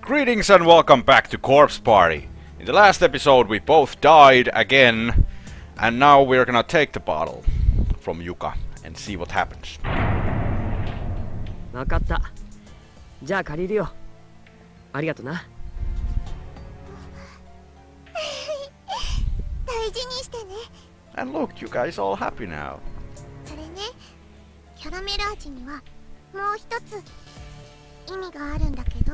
Greetings and welcome back to Corpse Party. In the last episode we both died again, and now we're gonna take the bottle from Yuka and see what happens. わかった。じゃあ借りるよ。ありがとな。大事にしてね。 And look, you guys all happy now. それね、キャラメル味にはもう一つ意味があるんだけど。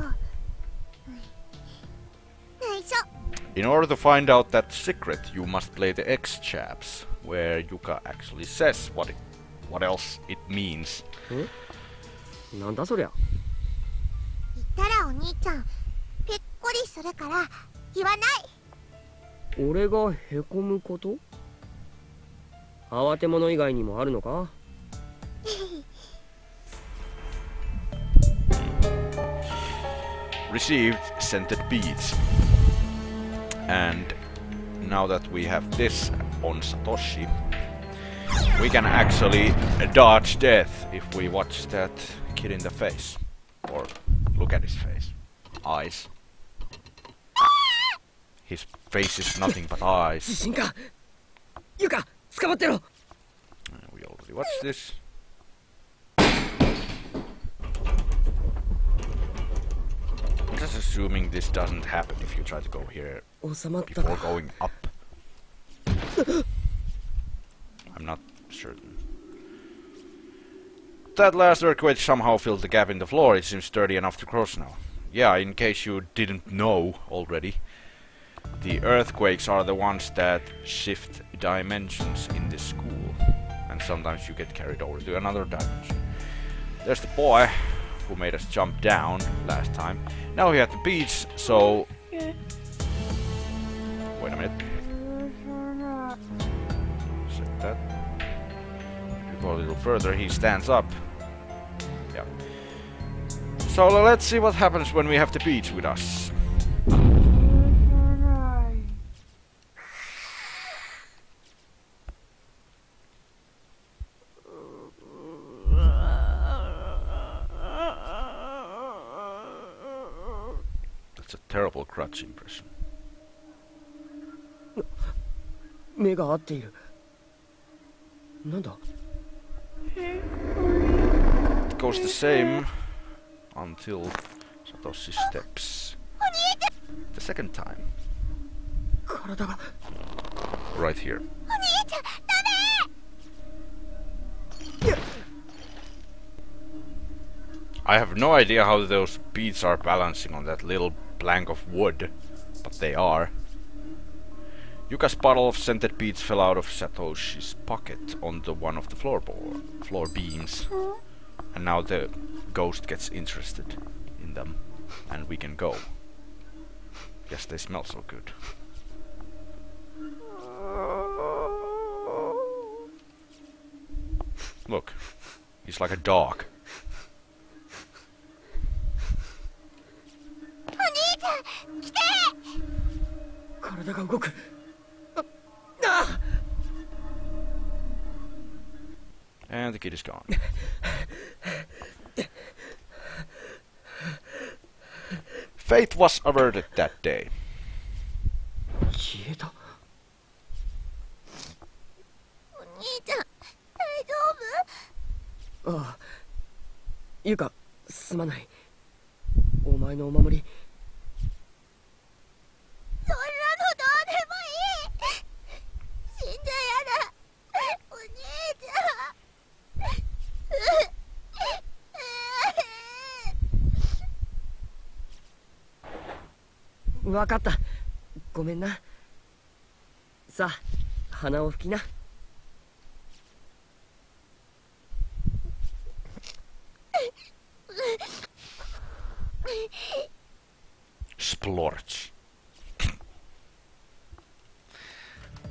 内緒。 In order to find out that secret, you must play the X chaps, where Yuka actually says what else it means. なんだそりゃ。言ったらお兄ちゃんぺっこりするから言わない。俺がへこむこと？慌て者以外にもあるのか？Received scented beads. And now that we have this on Satoshi, we can actually dodge death if we watch that kid in the face. Or look at his face. Eyes. His face is nothing but eyes. Yuka, 捕まってろ。 We already watched this. I'm just assuming this doesn't happen if you try to go here before going up. I'm not certain. That last earthquake somehow filled the gap in the floor. It seems sturdy enough to cross now. Yeah, in case you didn't know already, the earthquakes are the ones that shift dimensions in this school. And sometimes you get carried over to another dimension. There's the boy who made us jump down last time. Now he had the beach, so... Wait a minute. Set that. We go a little further, he stands up. Yeah. So let's see what happens when we have the beach with us. That's a terrible crutch impression. 目が合っている。なんだ？ It goes the same until Satoshi steps. The second time. 体が。 Right here. お兄ちゃん、ダメ。 I have no idea how those beads are balancing on that little plank of wood, but they are. Yuka's bottle of scented beads fell out of Satoshi's pocket onto one of the floor beams. And now the ghost gets interested in them, and we can go. Yes, they smell so good. Look, he's like a dog. お兄ちゃん、来て。体が動く。And the kid is gone. Fate was averted that day. 消えた。お兄ちゃん、大丈夫？ああ。ゆか、すまない。お前のお守り。 そんなのどうでもいい。死んじゃやだ。お兄ちゃん。わかった。ごめんな。さあ、鼻を拭きな。 Splorch.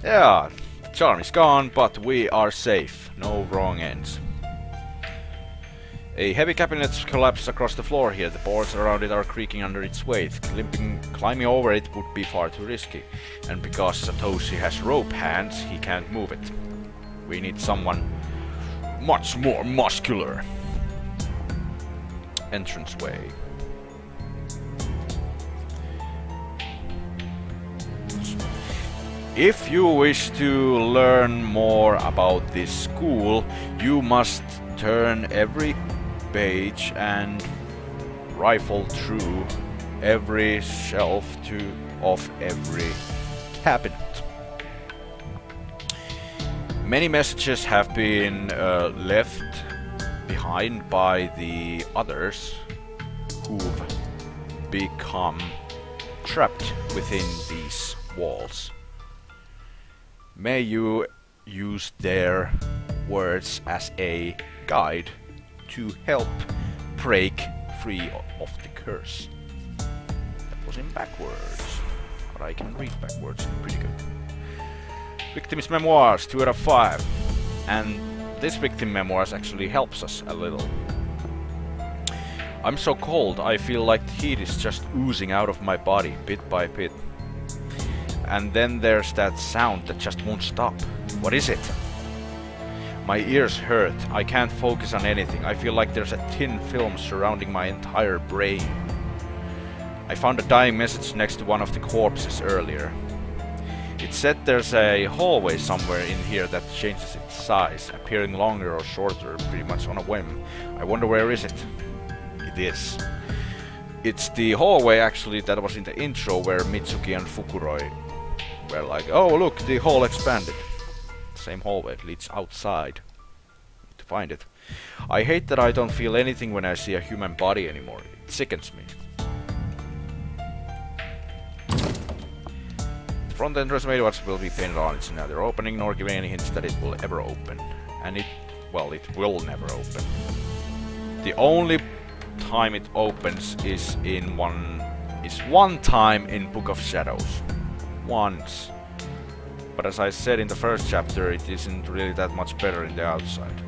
Yeah, charm is gone, but we are safe. No wrong ends. A heavy cabinet collapses across the floor here. The boards around it are creaking under its weight. Climbing over it would be far too risky. And because Satoshi has rope hands, he can't move it. We need someone much more muscular. Entranceway. If you wish to learn more about this school, you must turn every page and rifle through every shelf of every cabinet. Many messages have been left behind by the others who've become trapped within these walls. May you use their words as a guide to help break free of the curse. That was in backwards, but I can read backwards pretty good. Victim's Memoirs, 2 out of 5. And this Victim Memoirs actually helps us a little. I'm so cold, I feel like the heat is just oozing out of my body, bit by bit. And then there's that sound that just won't stop. What is it? My ears hurt, I can't focus on anything. I feel like there's a thin film surrounding my entire brain. I found a dying message next to one of the corpses earlier. It said there's a hallway somewhere in here that changes its size, appearing longer or shorter, pretty much on a whim. I wonder where is it? It is. It's the hallway actually that was in the intro where Mitsuki and Fukuroi were like, oh look, the hall expanded. Same hallway, it leads outside. Need to find it. I hate that I don't feel anything when I see a human body anymore. It sickens me. The front entrance mailbox will be painted on. It's neither opening nor giving any hints that it will ever open. And it will never open. The only time it opens is one time in Book of Shadows. Once. But as I said in the first chapter, it isn't really that much better in the outside.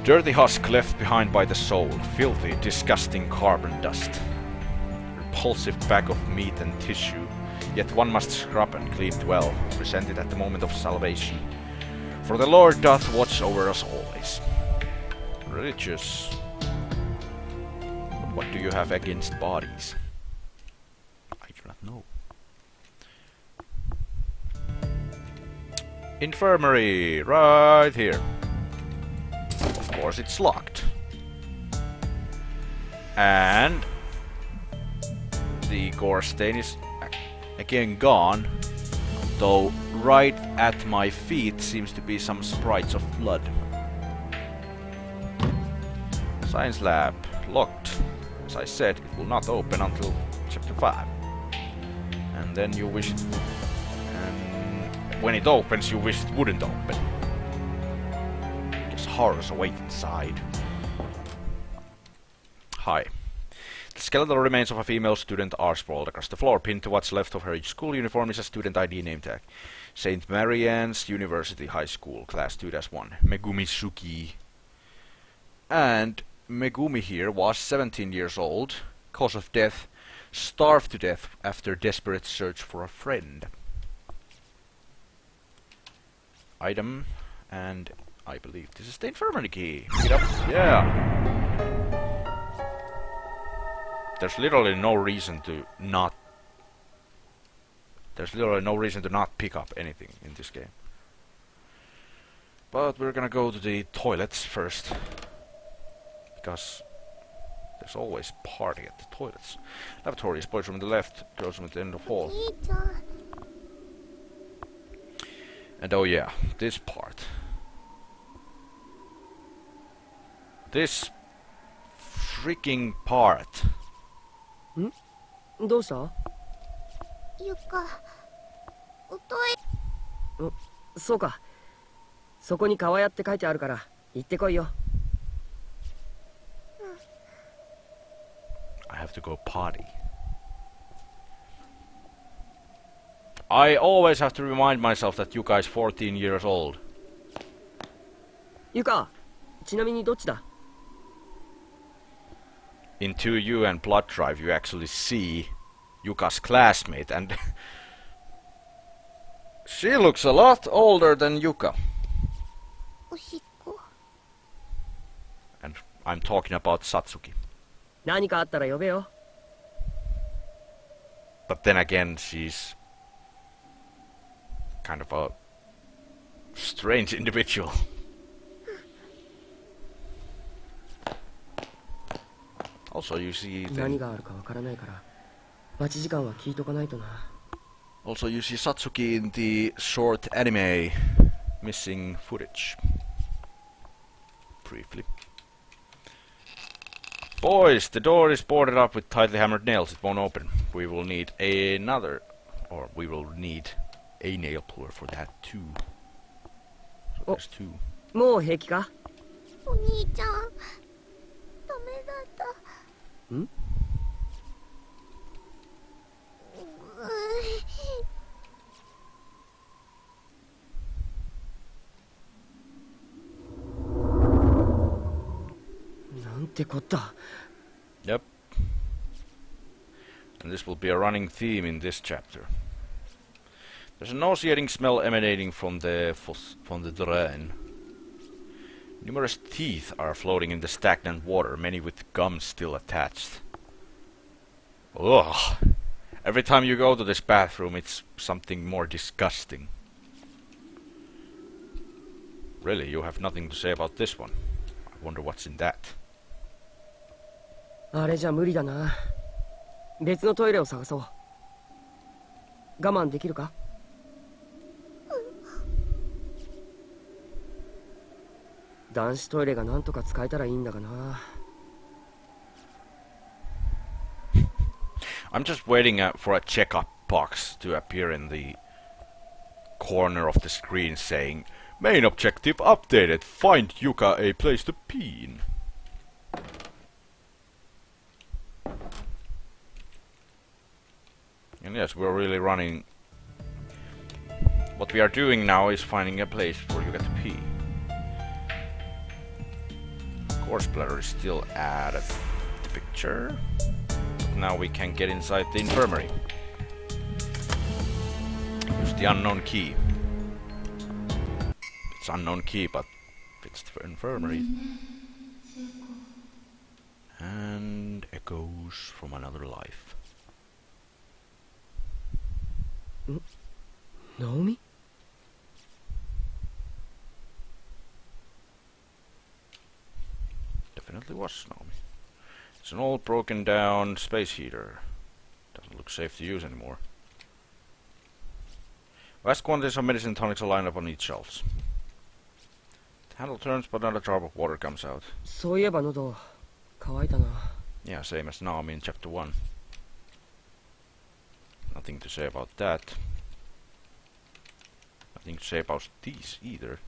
Dirty husk left behind by the soul. Filthy, disgusting carbon dust. Repulsive bag of meat and tissue. Yet one must scrub and clean it well, presented at the moment of salvation. For the Lord doth watch over us always. Religious. But what do you have against bodies? I do not know. Infirmary, right here. Of course it's locked. And the gore stain is again gone, though right at my feet seems to be some sprites of blood. Science lab, locked. As I said, it will not open until chapter 5. And then you wish it... And when it opens, you wish it wouldn't open. Because horrors await inside. Hi. The skeletal remains of a female student are sprawled across the floor. Pinned to what's left of her school uniform is a student ID name tag. St. Marianne's University High School, Class 2-1. Megumi Suki. And Megumi here was 17 years old. Cause of death, starved to death after desperate search for a friend. Item, and I believe this is the infirmary key. Pick it up. Yeah. There's literally no reason to not... There's literally no reason to not pick up anything in this game. But we're gonna go to the toilets first. Because there's always party at the toilets. Lavatory is boys room on the left, girls room at the end of the hall. And oh yeah, this part. This freaking part. どうした？ゆか、おトイレ。そうか。そこに川屋って書いてあるから行ってこいよ。I have to go potty. I always have to remind myself that Yuka is 14 years old. ゆか、ちなみにどっちだ？ In 2U and Blood Drive you actually see Yuka's classmate and she looks a lot older than Yuka. And I'm talking about Satsuki. 何かあったら呼べよ。 But then again she's kind of a strange individual. Also, you see Also, you see Satsuki in the short anime missing footage. Briefly. Boys, the door is boarded up with tightly hammered nails. It won't open. We will need another, or we will need a nail puller for that too. So there's two. もう平気か？お兄ちゃん、ダメだった。ん？なんてこった。Yep. And this will be a running theme in this chapter. There's a nauseating smell emanating from the drain. Numerous teeth are floating in the stagnant water, many with gums still attached. Ugh! Every time you go to this bathroom, it's something more disgusting. Really, you have nothing to say about this one. I wonder what's in that. あれじゃ無理だな。別のトイレを探そう。我慢できるか？男子トイレがなんとか使えたらいいんだがな。I'm just waiting for a checkup box to appear in the corner of the screen saying, Main objective updated, find Yuka a place to pee in. And yes, we're really running. What we are doing now is finding a place for Yuka to pee. Course bladder is still added to the picture. But now we can get inside the infirmary. Use the unknown key. It's unknown key, but it's the infirmary. And echoes from another life. Naomi? Definitely was Naomi. It's an old broken down space heater. Doesn't look safe to use anymore. Vast quantities of medicine tonics are lined up on each shelves. The handle turns, but not a drop of water comes out. そういえば喉乾いたな。Yeah, same as Naomi in chapter 1. Nothing to say about that. Nothing to say about these either.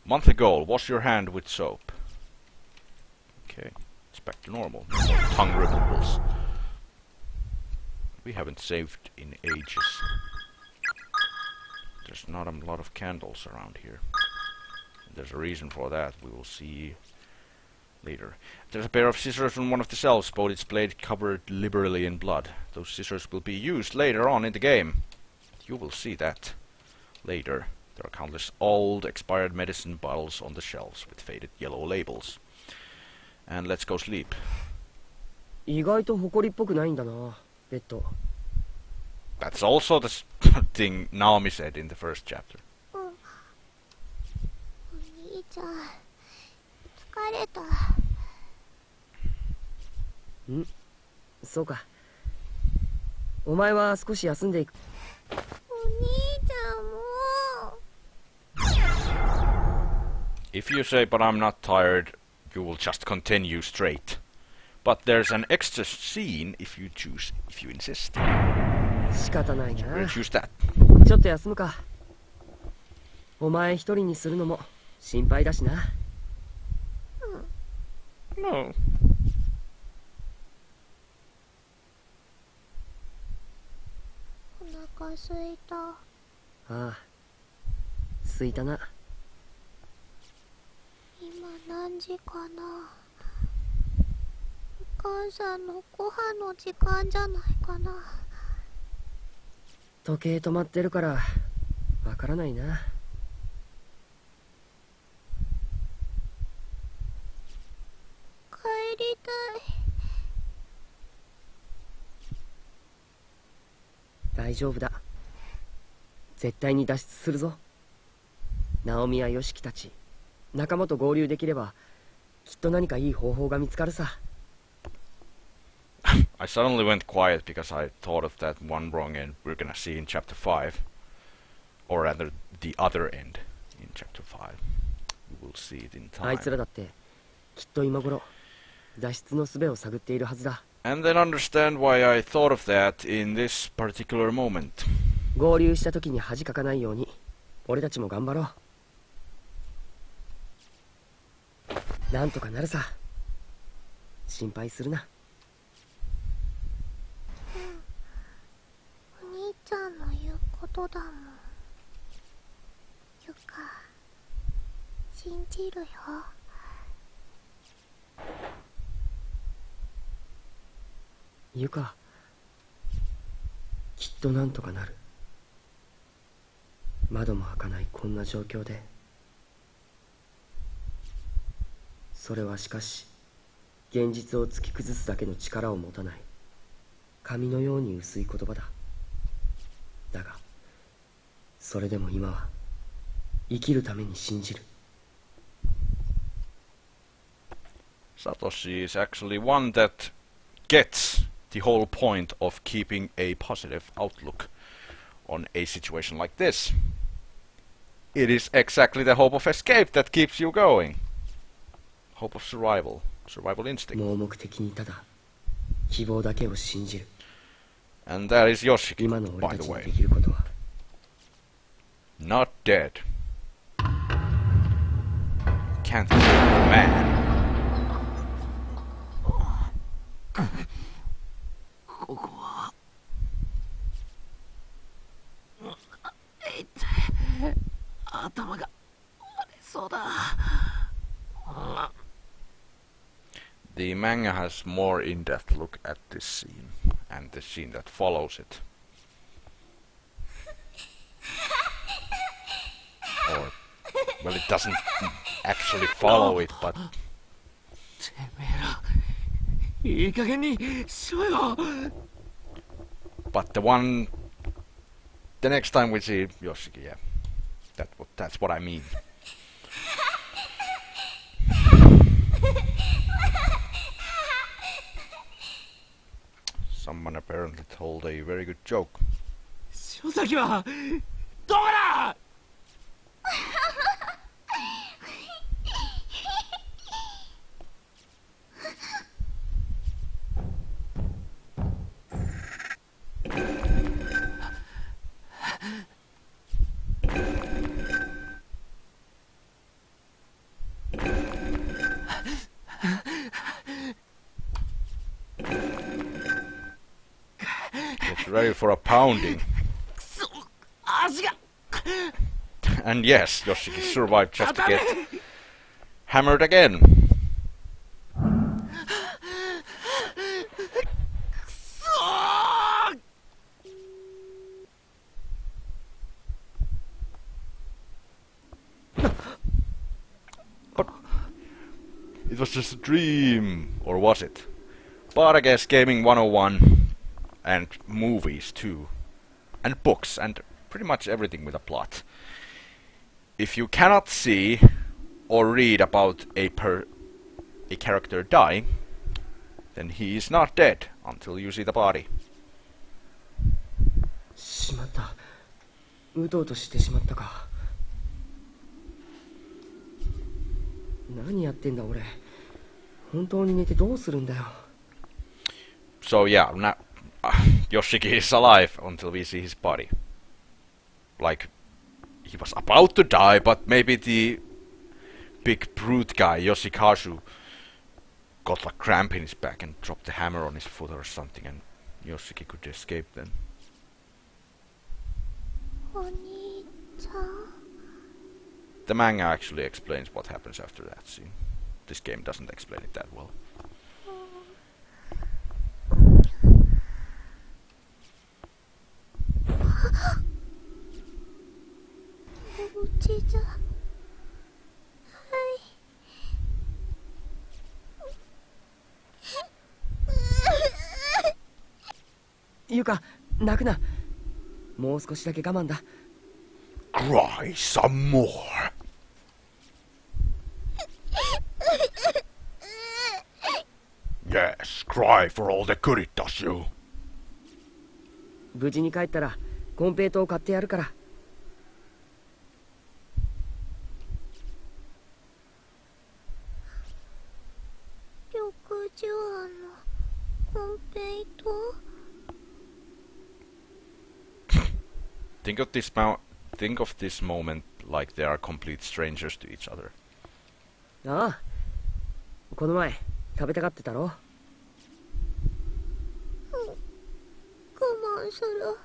Monthly goal, wash your hand with soap. Okay, it's back to normal. No more tongue removals. We haven't saved in ages. There's not a lot of candles around here. There's a reason for that, we will see later. There's a pair of scissors on one of the shelves, both its blade covered liberally in blood. Those scissors will be used later on in the game. You will see that later. There are countless old, expired medicine bottles on the shelves with faded yellow labels. And let's go sleep. 意外と埃っぽくないんだな、ベッド。That's also the thing Naomi said in the first chapter. お兄ちゃん、疲れた。ん？そうか。お前は少し休んでいく。お兄ちゃんもう。If you say, but I'm not tired, you will just continue straight. But there's an extra scene if you choose, if you insist. 仕方ないな。We'll choose that. ちょっと休むか。お前一人にするのも心配だしな。No. お腹すいた。ああ、すいたな。今何時かな。お母さんのご飯の時間じゃないかな。時計止まってるからわからないな。帰りたい。大丈夫だ。絶対に脱出するぞ。ナオミやヨシキたち仲間と合流できればきっと何かいい方法が見つかるさ。I suddenly went quiet because I thought of that one wrong end we're gonna see in chapter 5. Or rather, the other end in chapter 5. We will see it in あい time. つらだってきっと今頃脱出の術を探っているはずだ。And then understand why I thought of that in this particular moment. 合流した時に恥かかないように俺たちも頑張ろう。なんとかなるさ。心配するな。お兄ちゃんの言うことだもん。ゆか、信じるよ。ゆか、きっとなんとかなる。窓も開かないこんな状況で。それはしかし現実を突き崩すだけの力を持たない紙のように薄い言葉だ。だがそれでも今は生きるために信じる。 Satoshi is actually one that gets the whole point of keeping a positive outlook on a situation like this. It is exactly the hope of escape that keeps you going. Hope of survival. Survival instinct. 盲目的にただ希望だけを信じる。 And that is Yoshiki, 今の俺 by た the ちに way. できることは Not dead. Can't be man. ここは頭が割れそうだ。The manga has more in-depth look at this scene and the scene that follows it. Or, well, it doesn't actually follow it, but てめえらいい加減にしろよ。 but the next time we see Yoshiki, yeah, that's what I mean. Someone apparently told a very good joke. 塩崎はどこだ。 Get ready for a pounding. くそ、足が。 And yes, Yoshiki survived just to get hammered again. くそー。 But it was just a dream, or was it? But I guess Gaming 101 and movies too, and books, and pretty much everything with a plot. If you cannot see or read about a character dying, then he is not dead until you see the body. しまった。うとうとしてしまったか。何やってんだ俺。本当に寝てどうするんだよ。 So yeah, now Yoshiki is alive until we see his body. Like, he was about to die, but maybe the big brute guy, Yoshikazu, got a cramp in his back and dropped the hammer on his foot or something, and Yoshiki could escape then. お兄ちゃん。 The manga actually explains what happens after that scene. This game doesn't explain it that well. うちじゃ。はい。ゆか、泣くな。もう少しだけ我慢だ。Cry some more. Yes, cry for all the good it does you. 無事に帰ったらコンペイトを買ってやるから。緑寿庵のコンペイト。 Think of this moment like they are complete strangers to each other. ああ、この前食べたがってたろ。我慢する。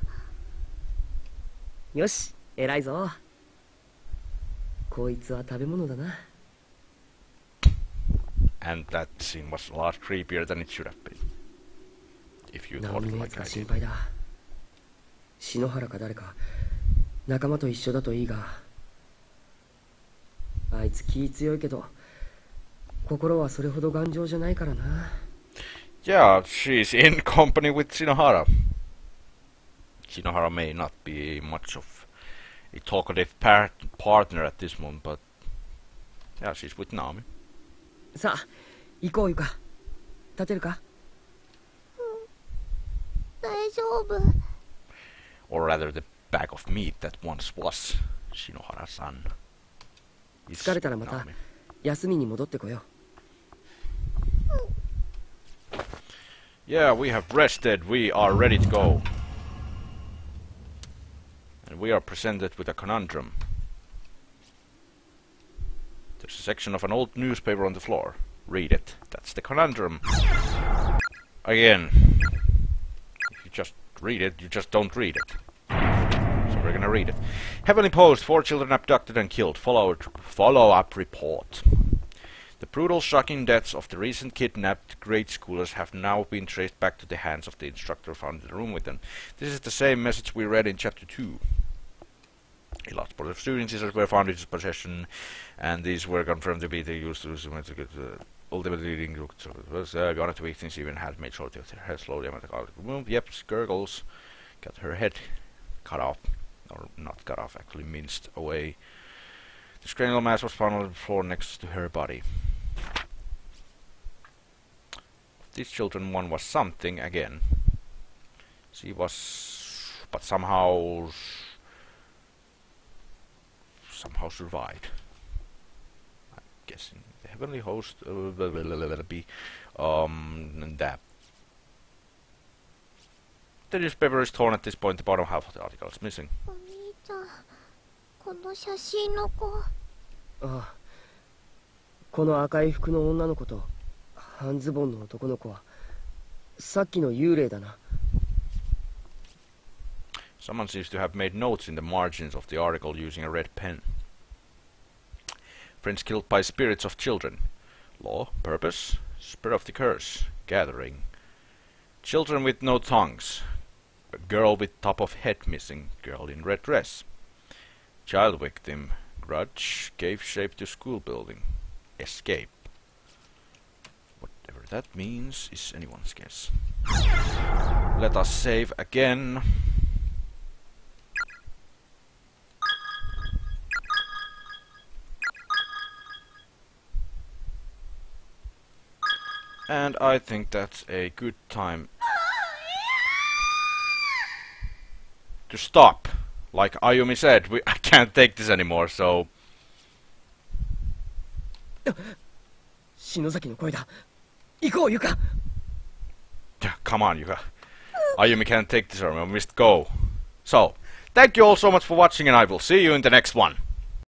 よし、偉いぞ。こいつは食べ物だな。And that scene was a lot creepier than it should have been. If you ナオ thought ミのや like つが I 心 did. 配だ。篠原か誰か仲間と一緒だといいが、あいつ気強いけど心はそれほど頑丈じゃないからな。Yeah, she's in company with Shinohara. Shinohara may not be much of a talkative partner at this moment, but yeah, she's with Naomi. さあ、行こうゆか。立てるか？大丈夫。 Or rather, the bag of meat that once was Shinohara-san. 疲れたらまた休みに戻ってこよう。Yeah, we have rested. We are ready to go. And we are presented with a conundrum. There's a section of an old newspaper on the floor. Read it. That's the conundrum. Again. If you just read it, you just don't read it. So we're gonna read it. Heavenly Post, 4 children abducted and killed. Follow-up report. The brutal, shocking deaths of the recent kidnapped grade schoolers have now been traced back to the hands of the instructor found in the room with them. This is the same message we read in Chapter 2. A large number of students were found in his possession, and these were confirmed to be the used to ultimately leading was gone to weakness, even had made short of her head slowly removed. Yep, Gurgles got her head cut off, or not cut off, actually minced away. The cranial mass was found on the floor next to her body. Of these children, one was something again. She was, but somehow survived. I'm guessing the heavenly host be that. The newspaper is torn at this point. The bottom half of the article is missing. お兄ちゃん、この写真の子。ああ、この赤い服の女の子と半ズボンの男の子はさっきの幽霊だな。 Someone seems to have made notes in the margins of the article using a red pen. Friends killed by spirits of children. Law, purpose, spread of the curse, gathering. Children with no tongues. A girl with top of head missing, girl in red dress. Child victim, grudge, gave shape to school building. Escape. Whatever that means is anyone's guess. Let us save again. And I think that's a good time to stop. Like Ayumi said, I can't take this anymore, so... 篠崎の声だ。行こう、ゆか。 Come on, Yuka. Ayumi can't take this anymore, we must go. So, thank you all so much for watching, and I will see you in the next one.